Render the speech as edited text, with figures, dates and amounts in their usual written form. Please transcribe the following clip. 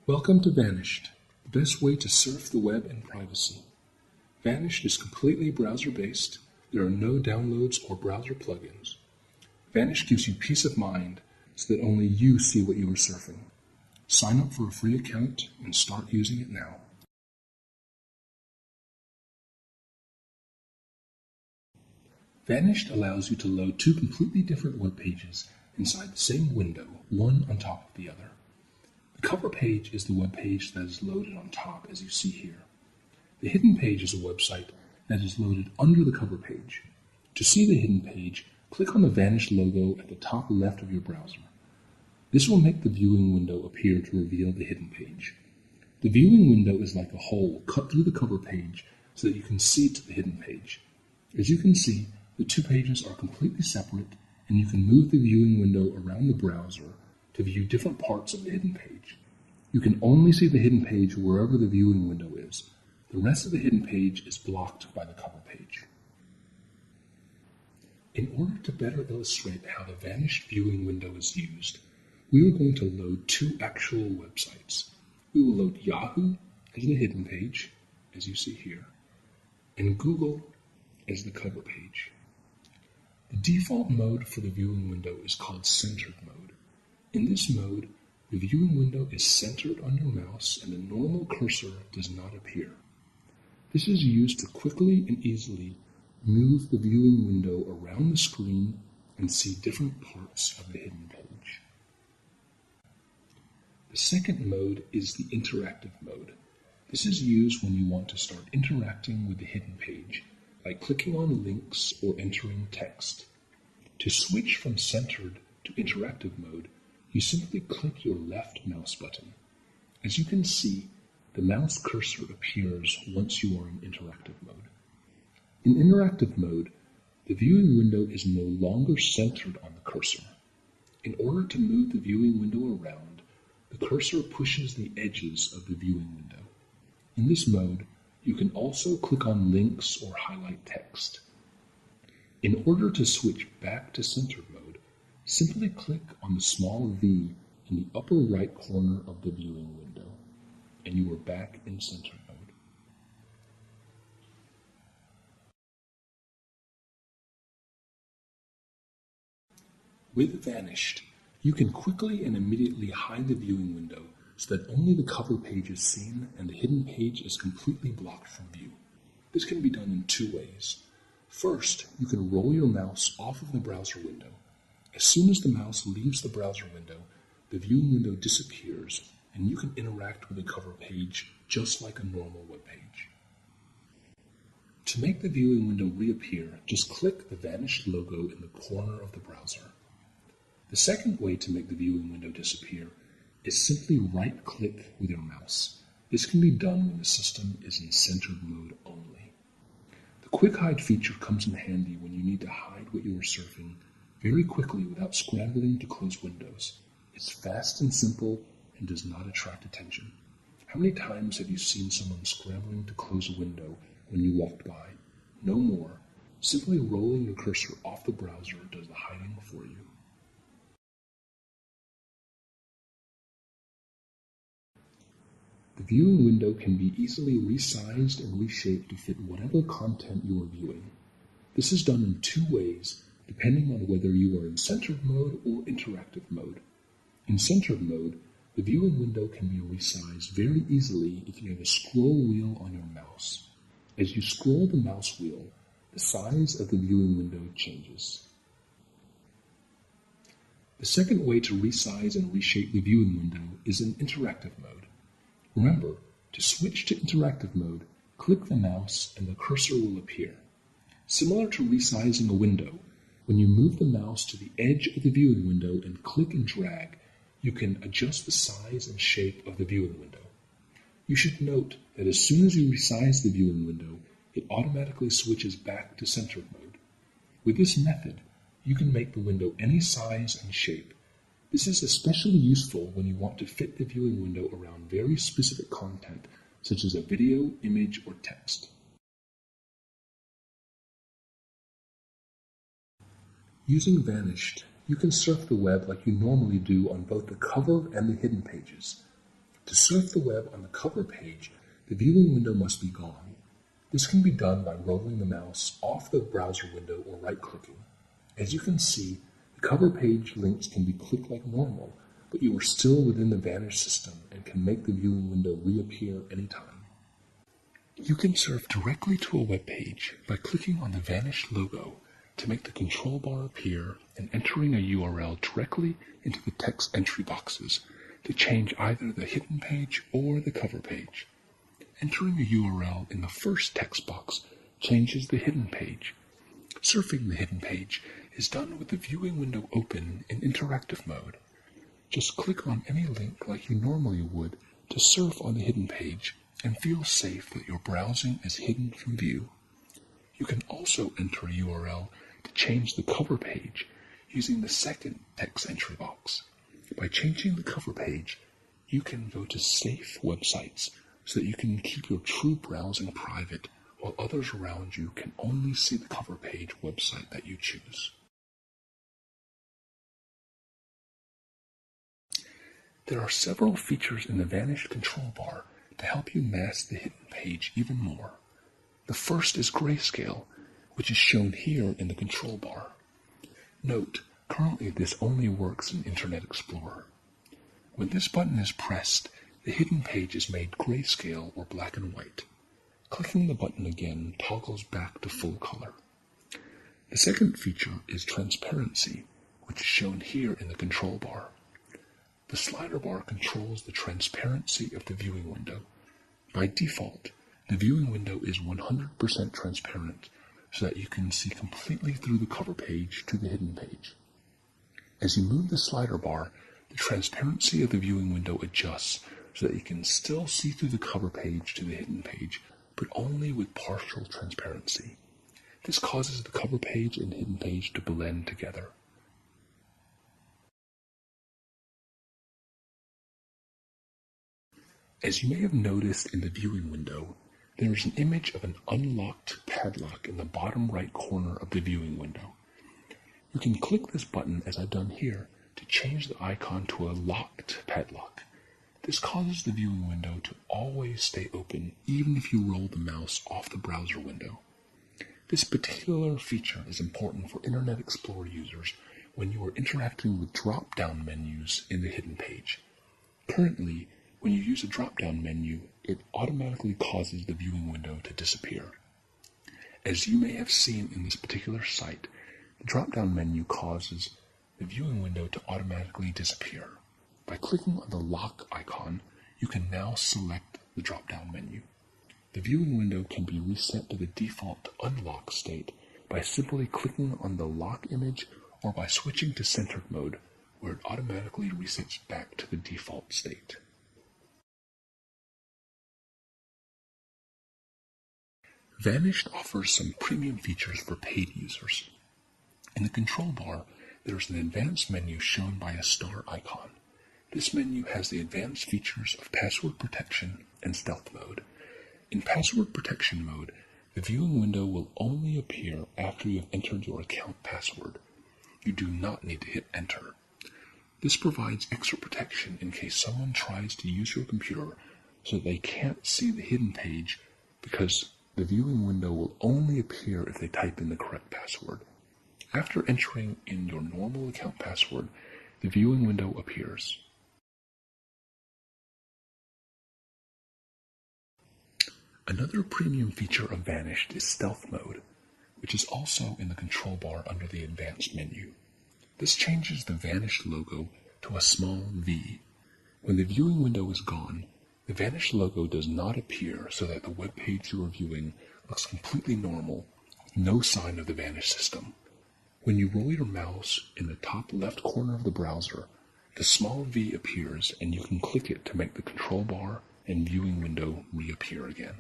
Welcome to Vanishd, the best way to surf the web in privacy. Vanishd is completely browser-based. There are no downloads or browser plugins. Vanishd gives you peace of mind so that only you see what you are surfing. Sign up for a free account and start using it now. Vanishd allows you to load two completely different web pages inside the same window, one on top of the other. The cover page is the web page that is loaded on top, as you see here. The hidden page is a website that is loaded under the cover page. To see the hidden page, click on the Vanishd logo at the top left of your browser. This will make the viewing window appear to reveal the hidden page. The viewing window is like a hole cut through the cover page so that you can see to the hidden page. As you can see, the two pages are completely separate, and you can move the viewing window around the browser to view different parts of the hidden page. You can only see the hidden page wherever the viewing window is. The rest of the hidden page is blocked by the cover page. In order to better illustrate how the Vanishd viewing window is used, we are going to load two actual websites. We will load Yahoo as the hidden page, as you see here, and Google as the cover page. The default mode for the viewing window is called centered mode. In this mode, the viewing window is centered on your mouse and the normal cursor does not appear. This is used to quickly and easily move the viewing window around the screen and see different parts of the hidden page. The second mode is the interactive mode. This is used when you want to start interacting with the hidden page, like clicking on links or entering text. To switch from centered to interactive mode, you simply click your left mouse button. As you can see, the mouse cursor appears once you are in interactive mode. In interactive mode, the viewing window is no longer centered on the cursor. In order to move the viewing window around, the cursor pushes the edges of the viewing window. In this mode, you can also click on links or highlight text. In order to switch back to centered mode, simply click on the small V in the upper right corner of the viewing window, and you are back in centered mode. With Vanishd, you can quickly and immediately hide the viewing window so that only the cover page is seen and the hidden page is completely blocked from view. This can be done in two ways. First, you can roll your mouse off of the browser window. As soon as the mouse leaves the browser window, the viewing window disappears and you can interact with the cover page just like a normal web page. To make the viewing window reappear, just click the Vanishd logo in the corner of the browser. The second way to make the viewing window disappear is simply right-click with your mouse. This can be done when the system is in centered mode only. The Quick Hide feature comes in handy when you need to hide what you are surfing very quickly without scrambling to close windows. It's fast and simple and does not attract attention. How many times have you seen someone scrambling to close a window when you walked by? No more. Simply rolling your cursor off the browser does the hiding for you. The viewing window can be easily resized and reshaped to fit whatever content you are viewing. This is done in two ways, depending on whether you are in centered mode or interactive mode. In centered mode, the viewing window can be resized very easily if you have a scroll wheel on your mouse. As you scroll the mouse wheel, the size of the viewing window changes. The second way to resize and reshape the viewing window is in interactive mode. Remember, to switch to interactive mode, click the mouse and the cursor will appear. Similar to resizing a window, when you move the mouse to the edge of the viewing window and click and drag, you can adjust the size and shape of the viewing window. You should note that as soon as you resize the viewing window, it automatically switches back to centered mode. With this method, you can make the window any size and shape. This is especially useful when you want to fit the viewing window around very specific content, such as a video, image, or text. Using Vanishd, you can surf the web like you normally do on both the cover and the hidden pages. To surf the web on the cover page, the viewing window must be gone. This can be done by rolling the mouse off the browser window or right-clicking. As you can see, the cover page links can be clicked like normal, but you are still within the Vanishd system and can make the viewing window reappear anytime. You can surf directly to a web page by clicking on the Vanishd logo to make the control bar appear and entering a URL directly into the text entry boxes to change either the hidden page or the cover page. Entering a URL in the first text box changes the hidden page. Surfing the hidden page is done with the viewing window open in interactive mode. Just click on any link like you normally would to surf on the hidden page and feel safe that your browsing is hidden from view. You can also enter a URL to change the cover page using the second text entry box. By changing the cover page, you can go to safe websites so that you can keep your true browsing private while others around you can only see the cover page website that you choose. There are several features in the Vanishd control bar to help you mask the hidden page even more. The first is grayscale, which is shown here in the control bar. Note, currently this only works in Internet Explorer. When this button is pressed, the hidden page is made grayscale or black and white. Clicking the button again toggles back to full color. The second feature is transparency, which is shown here in the control bar. The slider bar controls the transparency of the viewing window. By default, the viewing window is 100% transparent so that you can see completely through the cover page to the hidden page. As you move the slider bar, the transparency of the viewing window adjusts so that you can still see through the cover page to the hidden page, but only with partial transparency. This causes the cover page and hidden page to blend together. As you may have noticed in the viewing window, there is an image of an unlocked padlock in the bottom right corner of the viewing window. You can click this button, as I've done here, to change the icon to a locked padlock. This causes the viewing window to always stay open even if you roll the mouse off the browser window. This particular feature is important for Internet Explorer users when you are interacting with drop-down menus in the hidden page. Currently, when you use a drop-down menu, it automatically causes the viewing window to disappear. As you may have seen in this particular site, the drop-down menu causes the viewing window to automatically disappear. By clicking on the lock icon, you can now select the drop-down menu. The viewing window can be reset to the default unlock state by simply clicking on the lock image or by switching to centered mode, where it automatically resets back to the default state. Vanishd offers some premium features for paid users. In the control bar, there is an advanced menu shown by a star icon. This menu has the advanced features of password protection and stealth mode. In password protection mode, the viewing window will only appear after you have entered your account password. You do not need to hit enter. This provides extra protection in case someone tries to use your computer so that they can't see the hidden page, because the viewing window will only appear if they type in the correct password. After entering in your normal account password, the viewing window appears. Another premium feature of Vanishd is stealth mode, which is also in the control bar under the advanced menu. This changes the Vanishd logo to a small V. When the viewing window is gone, the Vanishd logo does not appear so that the web page you are viewing looks completely normal, with no sign of the Vanishd system. When you roll your mouse in the top left corner of the browser, the small V appears and you can click it to make the control bar and viewing window reappear again.